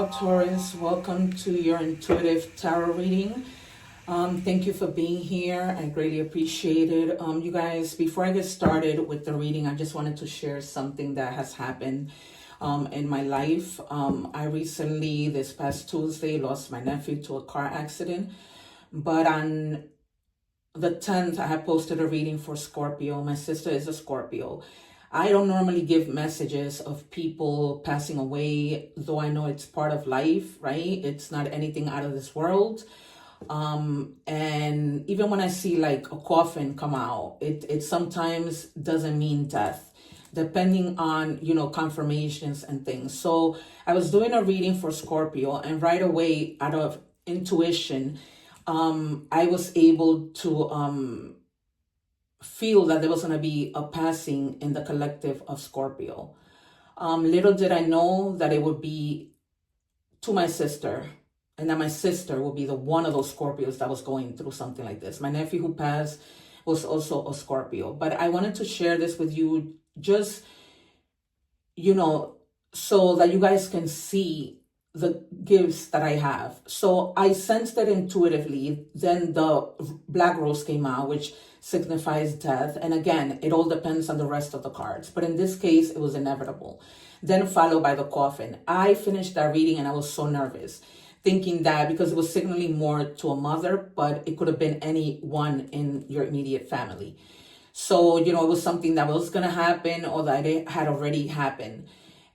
Hello, Taurus. Welcome to your intuitive tarot reading. Thank you for being here. I greatly appreciate it. You guys, before I get started with the reading, I just wanted to share something that has happened in my life. I recently, this past Tuesday, lost my nephew to a car accident. But on the 10th, I had posted a reading for Scorpio. My sister is a Scorpio. I don't normally give messages of people passing away, though I know it's part of life, right? It's not anything out of this world. And even when I see like a coffin come out, it sometimes doesn't mean death, depending on, confirmations and things. So I was doing a reading for Scorpio, and right away, out of intuition, I was able to feel that there was going to be a passing in the collective of Scorpio. Little did I know that it would be to my sister, and that my sister would be the one of those Scorpios that was going through something like this. My nephew who passed was also a Scorpio. But I wanted to share this with you just, so that you guys can see the gifts that I have. So I sensed it intuitively. Then the black rose came out, which signifies death. And again, it all depends on the rest of the cards. But in this case, it was inevitable. Then followed by the coffin. I finished that reading and I was so nervous, thinking that because it was signaling more to a mother, but it could have been anyone in your immediate family. So, it was something that was going to happen or that it had already happened.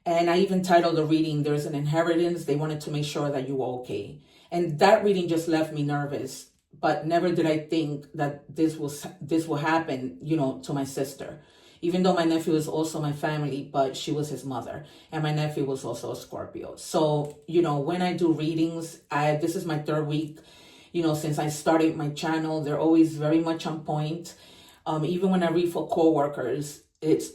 And I even titled the reading, There's an Inheritance. They wanted to make sure that you were okay. And that reading just left me nervous. But never did I think that this will happen, to my sister. Even though my nephew is also my family, but she was his mother. And my nephew was also a Scorpio. So, when I do readings, this is my third week, since I started my channel. They're always very much on point. Even when I read for coworkers,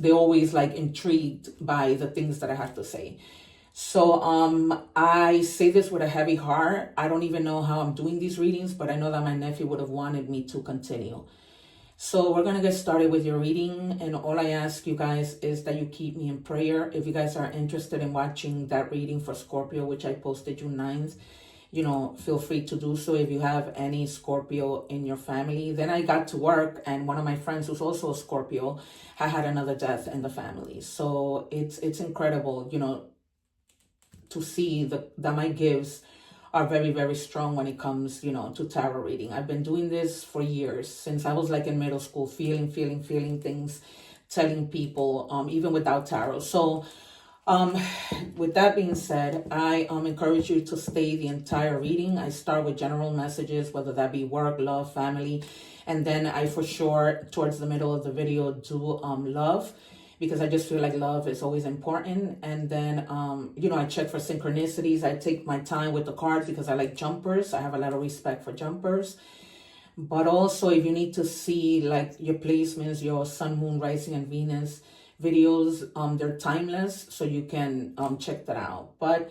they're always like intrigued by the things that I have to say. So I say this with a heavy heart. I don't even know how I'm doing these readings, but I know that my nephew would have wanted me to continue. So we're going to get started with your reading. And all I ask you guys is that you keep me in prayer. If you guys are interested in watching that reading for Scorpio, which I posted June 9th, feel free to do so if you have any Scorpio in your family. Then I got to work, and one of my friends who's also a Scorpio had another death in the family. So it's incredible, to see that my gifts are very, very strong when it comes, to tarot reading. I've been doing this for years, since I was like in middle school, feeling things, telling people, even without tarot. So with that being said, I encourage you to stay the entire reading. I start with general messages, whether that be work, love, family, and then I for sure towards the middle of the video do love, because I just feel like love is always important. And then I check for synchronicities. I take my time with the cards because I like jumpers. I have a lot of respect for jumpers. But also, if you need to see like your placements, your sun, moon, rising, and Venus videos, they're timeless, so you can check that out. But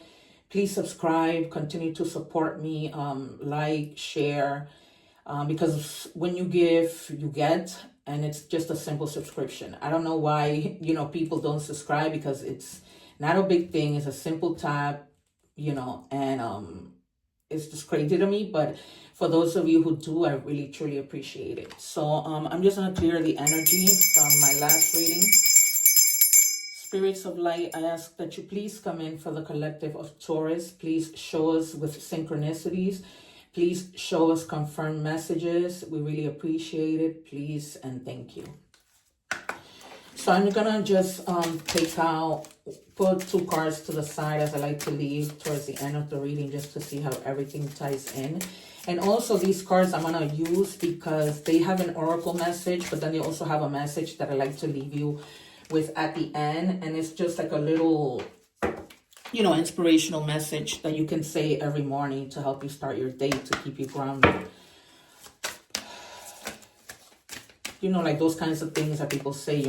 please subscribe, continue to support me, like, share, because when you give, you get, and it's just a simple subscription. I don't know why people don't subscribe, because it's not a big thing. It's a simple tap, and it's just crazy to me. But for those of you who do, I really truly appreciate it. So I'm just gonna clear the energy from my last reading. Spirits of light, I ask that you please come in for the collective of Taurus. Please show us with synchronicities. Please show us confirmed messages. We really appreciate it. Please and thank you. So I'm gonna just put two cards to the side, as I like to leave towards the end of the reading, just to see how everything ties in. And also these cards I'm gonna use because they have an oracle message, but then they also have a message that I like to leave you with at the end. And it's just like a little, inspirational message that you can say every morning to help you start your day, to keep you grounded. Like those kinds of things that people say,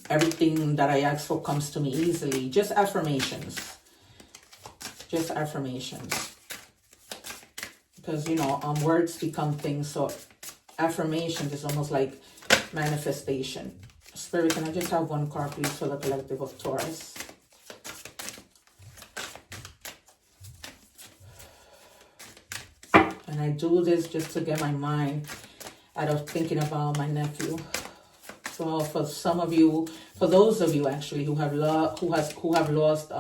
everything that I ask for comes to me easily. Just affirmations. Just affirmations. Because, words become things. So affirmations is almost like manifestation. Spirit, can I just have one card, please, for the collective of Taurus? And I do this just to get my mind out of thinking about my nephew. So for some of you, for those of you actually who have lost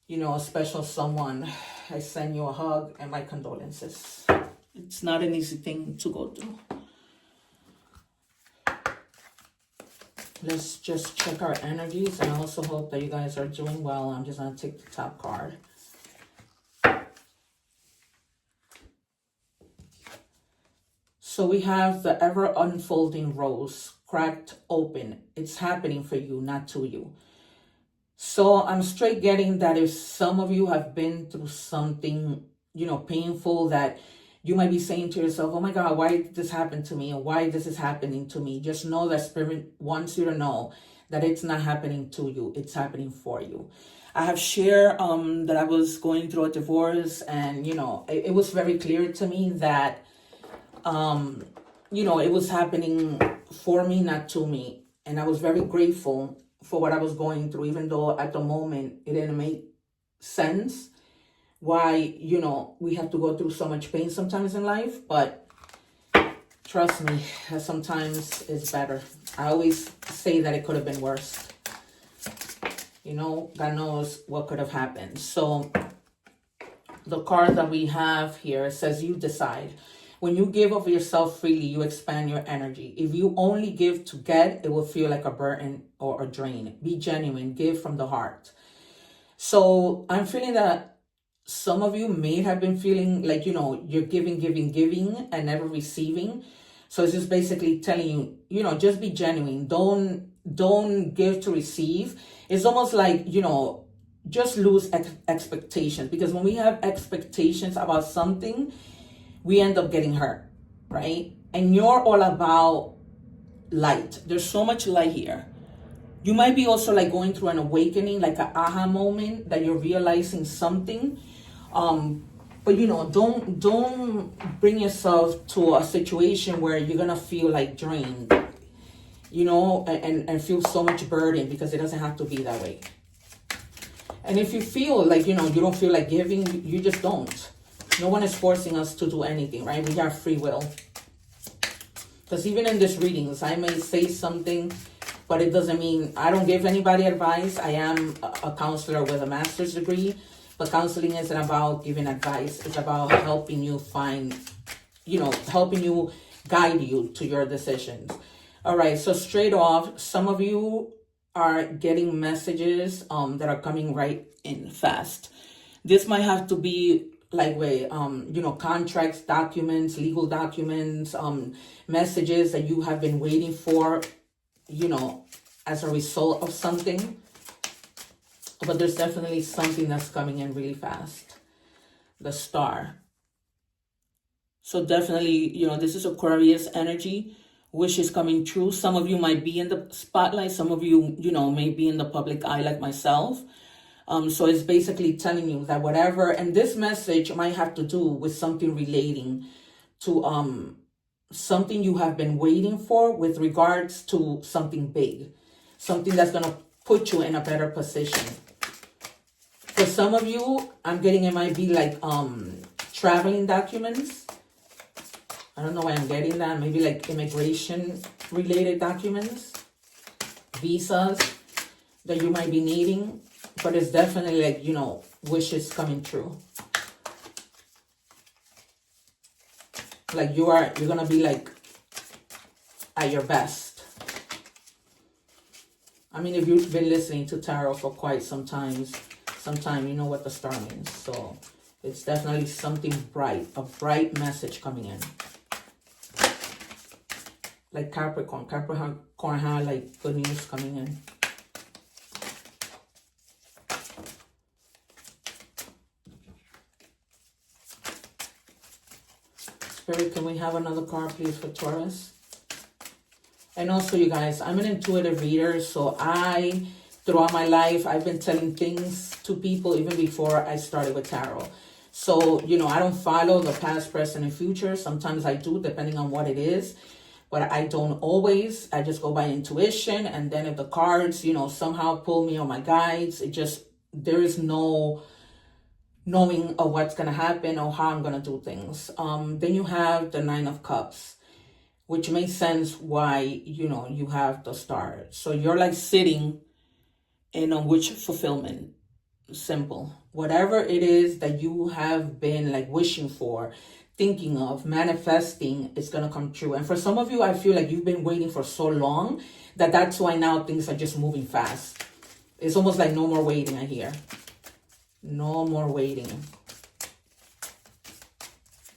you know, a special someone, I send you a hug and my condolences. It's not an easy thing to go through. Let's just check our energies, and I also hope that you guys are doing well. I'm just going to take the top card. So we have the ever unfolding rose, cracked open. It's happening for you, not to you. So I'm straight getting that if some of you have been through something, you know, painful, that you might be saying to yourself, oh my God, why did this happen to me? Or why this is happening to me? Just know that Spirit wants you to know that it's not happening to you. It's happening for you. I have shared that I was going through a divorce, and, you know, it was very clear to me that, you know, it was happening for me, not to me. And I was very grateful for what I was going through, even though at the moment it didn't make sense why, you know, we have to go through so much pain sometimes in life. But trust me, sometimes it's better. I always say that it could have been worse. You know, God knows what could have happened. So the card that we have here says, you decide. When you give of yourself freely, you expand your energy. If you only give to get, it will feel like a burden or a drain. Be genuine, give from the heart. So I'm feeling that some of you may have been feeling like, you know, you're giving and never receiving. So it's just basically telling you, you know, just be genuine. Don't give to receive. It's almost like, you know, just lose expectations. Because when we have expectations about something, we end up getting hurt, right? And you're all about light. There's so much light here. You might be also like going through an awakening, like an aha moment that you're realizing something. But you know, don't bring yourself to a situation where you're gonna feel like drained, you know, and feel so much burden, because it doesn't have to be that way. And if you feel like, you know, you don't feel like giving, you just don't. No one is forcing us to do anything, right? We have free will. Because even in this readings, I may say something, but it doesn't mean I don't give anybody advice. I am a counselor with a master's degree, but counseling isn't about giving advice. It's about helping you find, you know, helping you, guide you to your decisions. All right, so straight off, some of you are getting messages that are coming right in fast. This might have to be like you know, contracts, documents, legal documents, messages that you have been waiting for, you know, as a result of something. But there's definitely something that's coming in really fast. The Star. So definitely, you know, this is Aquarius energy. Wishes coming true. Some of you might be in the spotlight. Some of you, you know, may be in the public eye like myself. So it's basically telling you that whatever, and this message might have to do with something relating to something you have been waiting for with regards to something big, something that's going to put you in a better position. For some of you, I'm getting it might be like traveling documents. I don't know why I'm getting that. Maybe like immigration related documents, visas that you might be needing. But it's definitely like, you know, wishes coming true. Like you're going to be like at your best. I mean, if you've been listening to tarot for quite some time, you know what the star means. So it's definitely something bright, a bright message coming in. Like Capricorn had like good news coming in. Spirit, can we have another card, please, for Taurus? And also, you guys, I'm an intuitive reader, so throughout my life, I've been telling things to people even before I started with tarot. So, you know, I don't follow the past, present, and future. Sometimes I do, depending on what it is. But I don't always. I just go by intuition. And then if the cards, you know, somehow pull me on my guides, there is no knowing of what's going to happen or how I'm going to do things. Then you have the Nine of Cups, which makes sense why, you have the Star. So you're like sitting in a wish fulfillment. Simple. Whatever it is that you have been like wishing for, thinking of, manifesting, it's going to come true. And for some of you, I feel like you've been waiting for so long that's why now things are just moving fast. It's almost like no more waiting, I hear. No more waiting.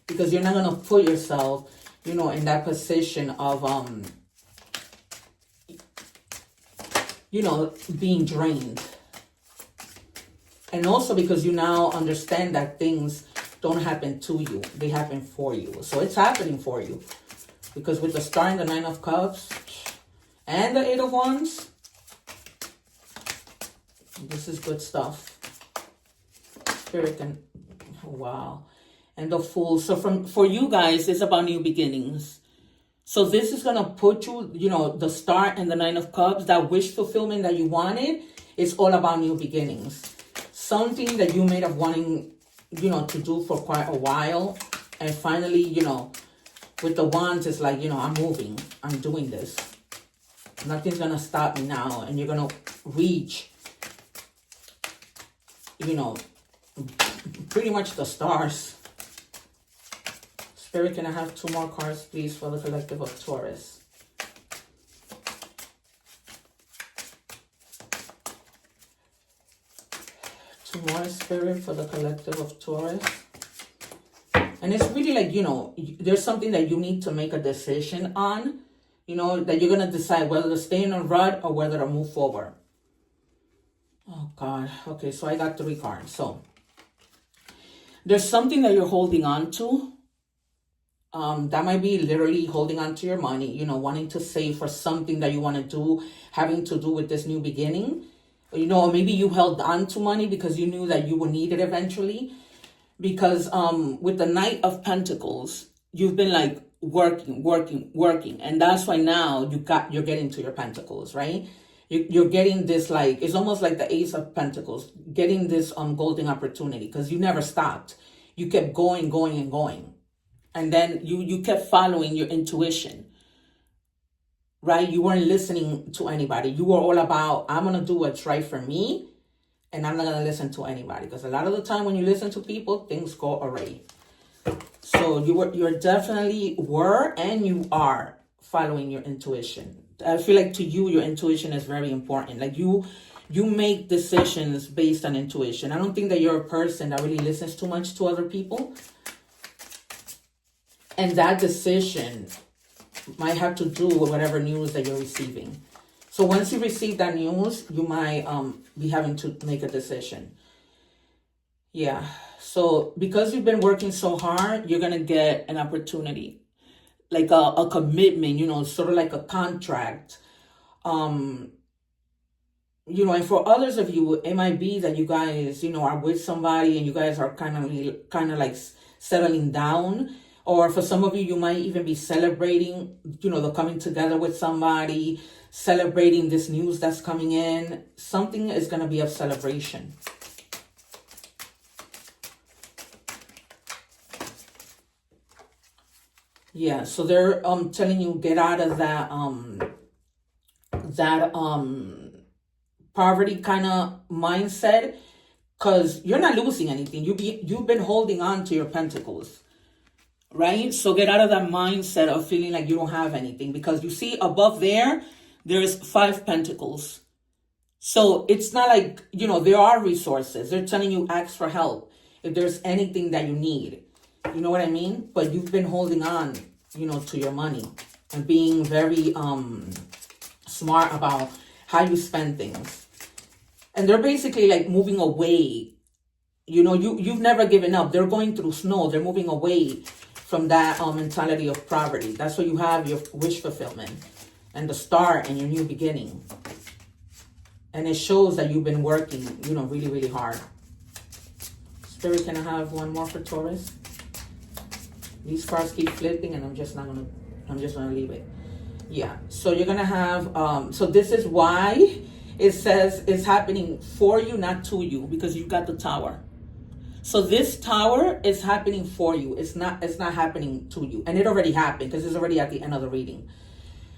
Because you're not going to put yourself, in that position of, being drained. And also because you now understand that things don't happen to you. They happen for you. So it's happening for you. Because with the Star and the Nine of Cups and the Eight of Wands, this is good stuff. Spirit and wow. And the Fool. So for you guys, it's about new beginnings. So this is going to put you, the Star and the Nine of Cups, that wish fulfillment that you wanted, it's all about new beginnings. Something that you may have wanting, to do for quite a while. And finally, with the Wands, it's like, I'm moving. I'm doing this. Nothing's going to stop me now. And you're going to reach, pretty much the stars. Spirit, can I have 2 more cards, please, for the collective of Taurus? Two more, Spirit, for the collective of Taurus. And it's really like, there's something that you need to make a decision on, that you're going to decide whether to stay in a rut or whether to move forward. Oh, God. Okay, so I got 3 cards. So there's something that you're holding on to. That might be literally holding on to your money, wanting to save for something that you want to do, having to do with this new beginning. Or maybe you held on to money because you knew that you would need it eventually. Because with the Knight of Pentacles, you've been like working. And that's why now you're getting to your Pentacles, right? You're getting this, like, it's almost like the Ace of Pentacles, getting this golden opportunity because you never stopped. You kept going. And then you kept following your intuition, right? You weren't listening to anybody. You were all about, I'm going to do what's right for me, and I'm not going to listen to anybody. Because a lot of the time when you listen to people, things go awry. So you're definitely and you are following your intuition. I feel like to you, your intuition is very important. Like you make decisions based on intuition. I don't think that you're a person that really listens too much to other people. And that decision might have to do with whatever news that you're receiving. So once you receive that news, you might be having to make a decision. Yeah. So because you've been working so hard, you're going to get an opportunity. Like a commitment, sort of like a contract. And for others of you, it might be that you guys, are with somebody and you guys are kind of like settling down. Or for some of you, you might even be celebrating, the coming together with somebody, celebrating this news that's coming in. Something is going to be of celebration. Yeah, so they're telling you get out of that poverty kind of mindset, because you're not losing anything. You've been holding on to your pentacles. Right? So get out of that mindset of feeling like you don't have anything, because you see above there's 5 pentacles. So it's not like, there are resources. They're telling you ask for help if there's anything that you need. You know what I mean? But you've been holding on, to your money and being very smart about how you spend things. And they're basically like moving away. You've never given up. They're going through snow. They're moving away from that mentality of poverty. That's why you have your wish fulfillment and the Star and your new beginning. And it shows that you've been working, really, really hard. Spirit, can I have 1 more for Taurus? These cards keep flipping and I'm just gonna leave it. Yeah, so you're gonna have, so this is why it says it's happening for you, not to you, because you've got the Tower. So this tower is happening for you. It's not happening to you. And it already happened because it's already at the end of the reading.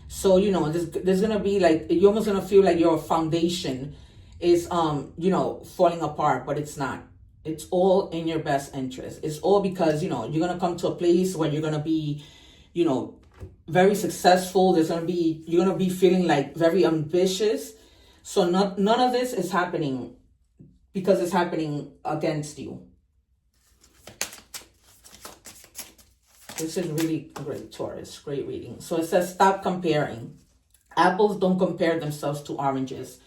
So, there's going to be like, you're almost going to feel like your foundation is, falling apart, but it's not. It's all in your best interest. It's all because, you're going to come to a place where you're going to be, very successful. You're going to be feeling like very ambitious. So none of this is happening because it's happening against you. This is really great, Taurus. Great reading. So it says, stop comparing. Apples don't compare themselves to oranges.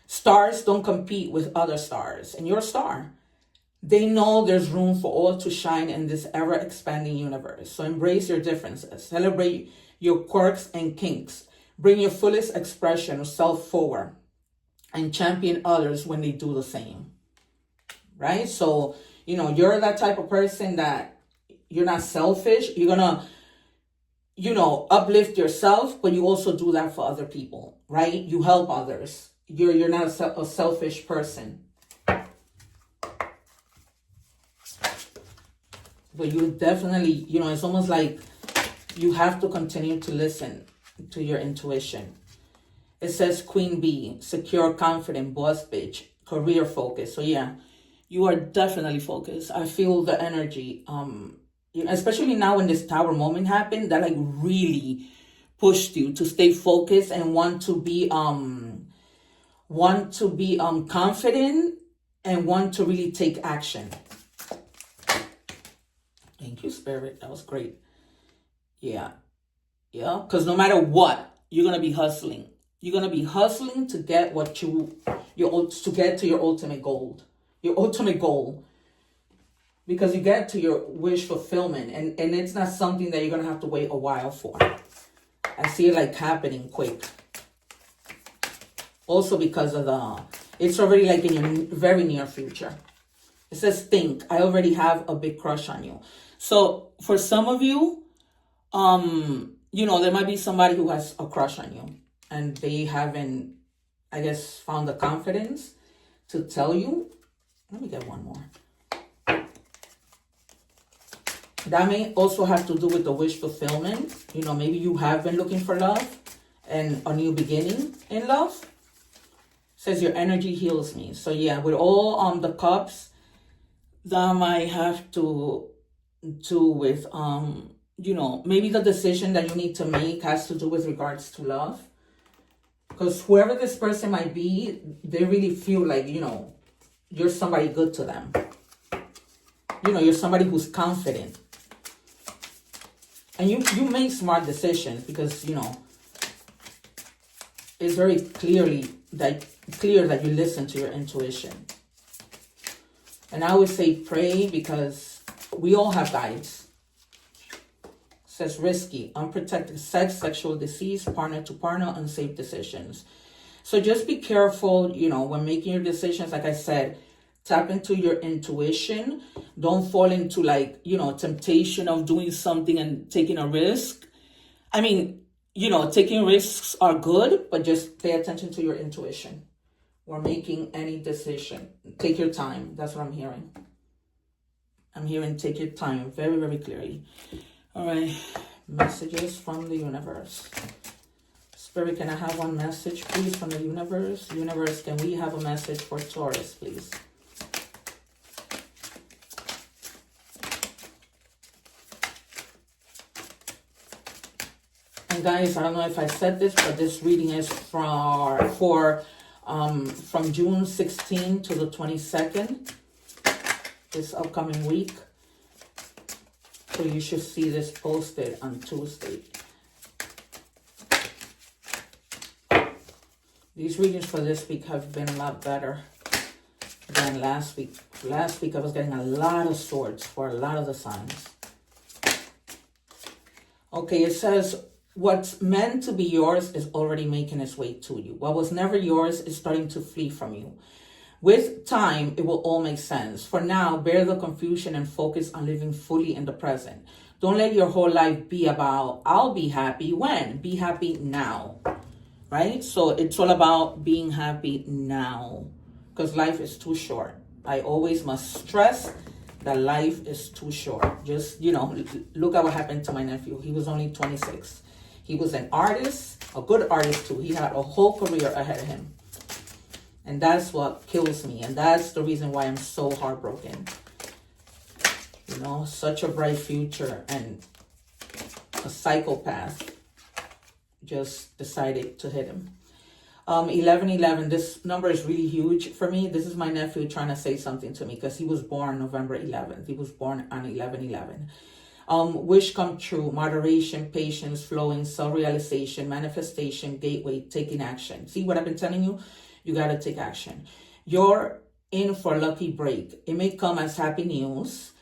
Stars don't compete with other stars. And you're a star. They know there's room for all to shine in this ever-expanding universe. So embrace your differences. Celebrate your quirks and kinks. Bring your fullest expression of self forward. And champion others when they do the same. Right? So, you're that type of person that you're not selfish. You're going to, uplift yourself, but you also do that for other people, right? You help others. You're not a selfish person. But you definitely, it's almost like you have to continue to listen to your intuition. It says Queen Bee, secure, confident, boss bitch, career focus. So yeah, you are definitely focused. I feel the energy. Especially now when this tower moment happened, that like really pushed you to stay focused and want to be confident and want to really take action. Thank you, Spirit. That was great. Yeah. Because no matter what, you're gonna be hustling. You're gonna be hustling to get to get to your ultimate goal. Your ultimate goal. Because you get to your wish fulfillment, and it's not something that you're going to have to wait a while for. I see it like happening quick. Also because of it's already like in your very near future. It says, think, I already have a big crush on you. So for some of you, there might be somebody who has a crush on you and they haven't, I guess, found the confidence to tell you. Let me get one more. That may also have to do with the wish fulfillment. Maybe you have been looking for love and a new beginning in love. It says your energy heals me. So yeah, with all the cups, that might have to do with, maybe the decision that you need to make has to do with regards to love. Because whoever this person might be, they really feel like, you're somebody good to them. You're somebody who's confident. And you make smart decisions because, it's very clear that you listen to your intuition. And I would say pray because we all have guides. It says risky, unprotected sex, sexual disease, partner to partner, unsafe decisions. So just be careful, when making your decisions. Like I said, tap into your intuition. Don't fall into temptation of doing something and taking a risk. I mean, taking risks are good, but just pay attention to your intuition or making any decision. Take your time. That's what I'm hearing. I'm hearing take your time very, very clearly. All right. Messages from the universe. Spirit, can I have one message, please, from the universe? Universe, can we have a message for Taurus, please? And guys, I don't know if I said this, but this reading is from June 16 to the 22nd, this upcoming week. So you should see this posted on Tuesday. These readings for this week have been a lot better than last week. Last week I was getting a lot of swords for a lot of the signs. Okay, it says, what's meant to be yours is already making its way to you. What was never yours is starting to flee from you. With time, it will all make sense. For now, bear the confusion and focus on living fully in the present. Don't let your whole life be about, I'll be happy when. Be happy now, right? So it's all about being happy now because life is too short. I always must stress that life is too short. Just, look at what happened to my nephew. He was only 26. He was an artist, a good artist too. He had a whole career ahead of him. And that's what kills me. And that's the reason why I'm so heartbroken. Such a bright future, and a psychopath just decided to hit him. 1111, this number is really huge for me. This is my nephew trying to say something to me because he was born November 11th. He was born on 11/11. Wish come true, moderation, patience, flowing, self-realization, manifestation, gateway, taking action. See what I've been telling you? You got to take action. You're in for a lucky break. It may come as happy news.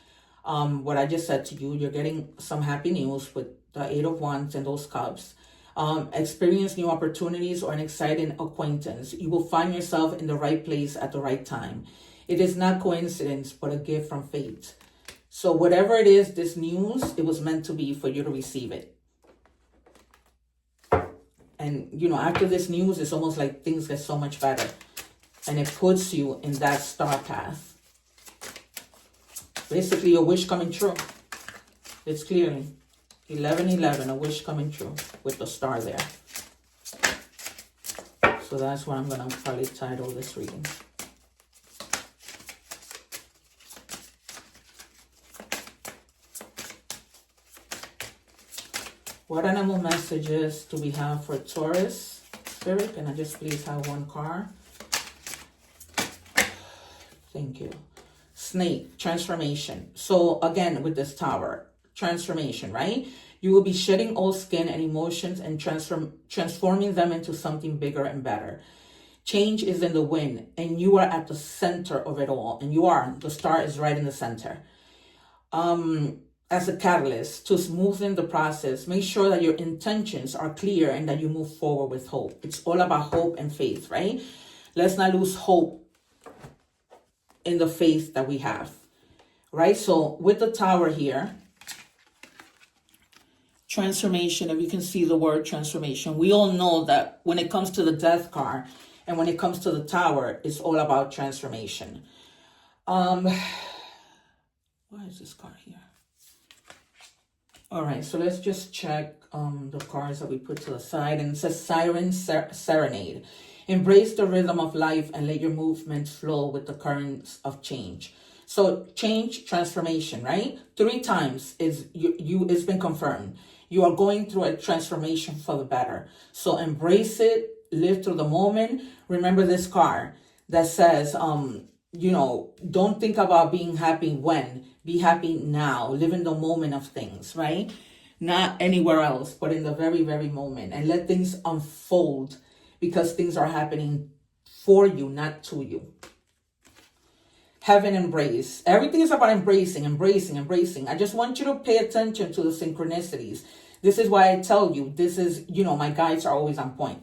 What I just said to you, you're getting some happy news with the 8 of Wands and those cups. Experience new opportunities or an exciting acquaintance. You will find yourself in the right place at the right time. It is not coincidence, but a gift from fate. So whatever it is, this news, it was meant to be for you to receive it. And, after this news, it's almost like things get so much better. And it puts you in that star path. Basically, a wish coming true. It's clearly 11/11, a wish coming true with the star there. So that's what I'm going to probably title this reading. What animal messages do we have for Taurus? Spirit, can I just please have one card? Thank you. Snake, transformation. So again, with this Tower, transformation, right? You will be shedding old skin and emotions and transforming them into something bigger and better. Change is in the wind, and you are at the center of it all. And the star is right in the center. As a catalyst to smoothen the process, make sure that your intentions are clear and that you move forward with hope. It's all about hope and faith, right? Let's not lose hope in the faith that we have, right? So with the Tower here, transformation, if you can see the word transformation, we all know that when it comes to the Death card and when it comes to the Tower, it's all about transformation. Why is this card here? All right, so let's just check the cards that we put to the side. And it says Siren Serenade. Embrace the rhythm of life and let your movements flow with the currents of change. So change, transformation, right? 3 times it's been confirmed. You are going through a transformation for the better. So embrace it, live through the moment. Remember this card that says, don't think about being happy when. Be happy now. Live in the moment of things, right? Not anywhere else, but in the very, very moment. And let things unfold because things are happening for you, not to you. Heaven embrace. Everything is about embracing. I just want you to pay attention to the synchronicities. This is why I tell you, this is, my guides are always on point.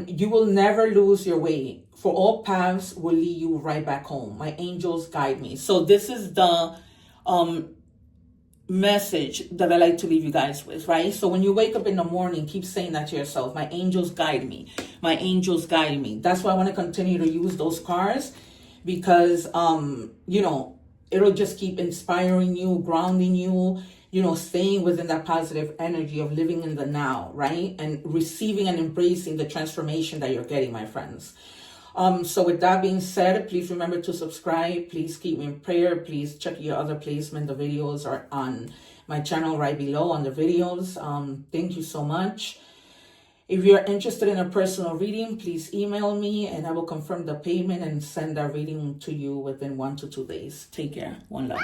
You will never lose your way, for all paths will lead you right back home. My angels guide me. So this is the message that I like to leave you guys with, right? So when you wake up in the morning, keep saying that to yourself. My angels guide me. My angels guide me. That's why I want to continue to use those cards, because it'll just keep inspiring you, grounding you, staying within that positive energy of living in the now, right? And receiving and embracing the transformation that you're getting, my friends. So with that being said, please remember to subscribe. Please keep me in prayer. Please check your other placement. The videos are on my channel right below on the videos. Thank you so much. If you're interested in a personal reading, please email me and I will confirm the payment and send that reading to you within 1 to 2 days. Take care. One love.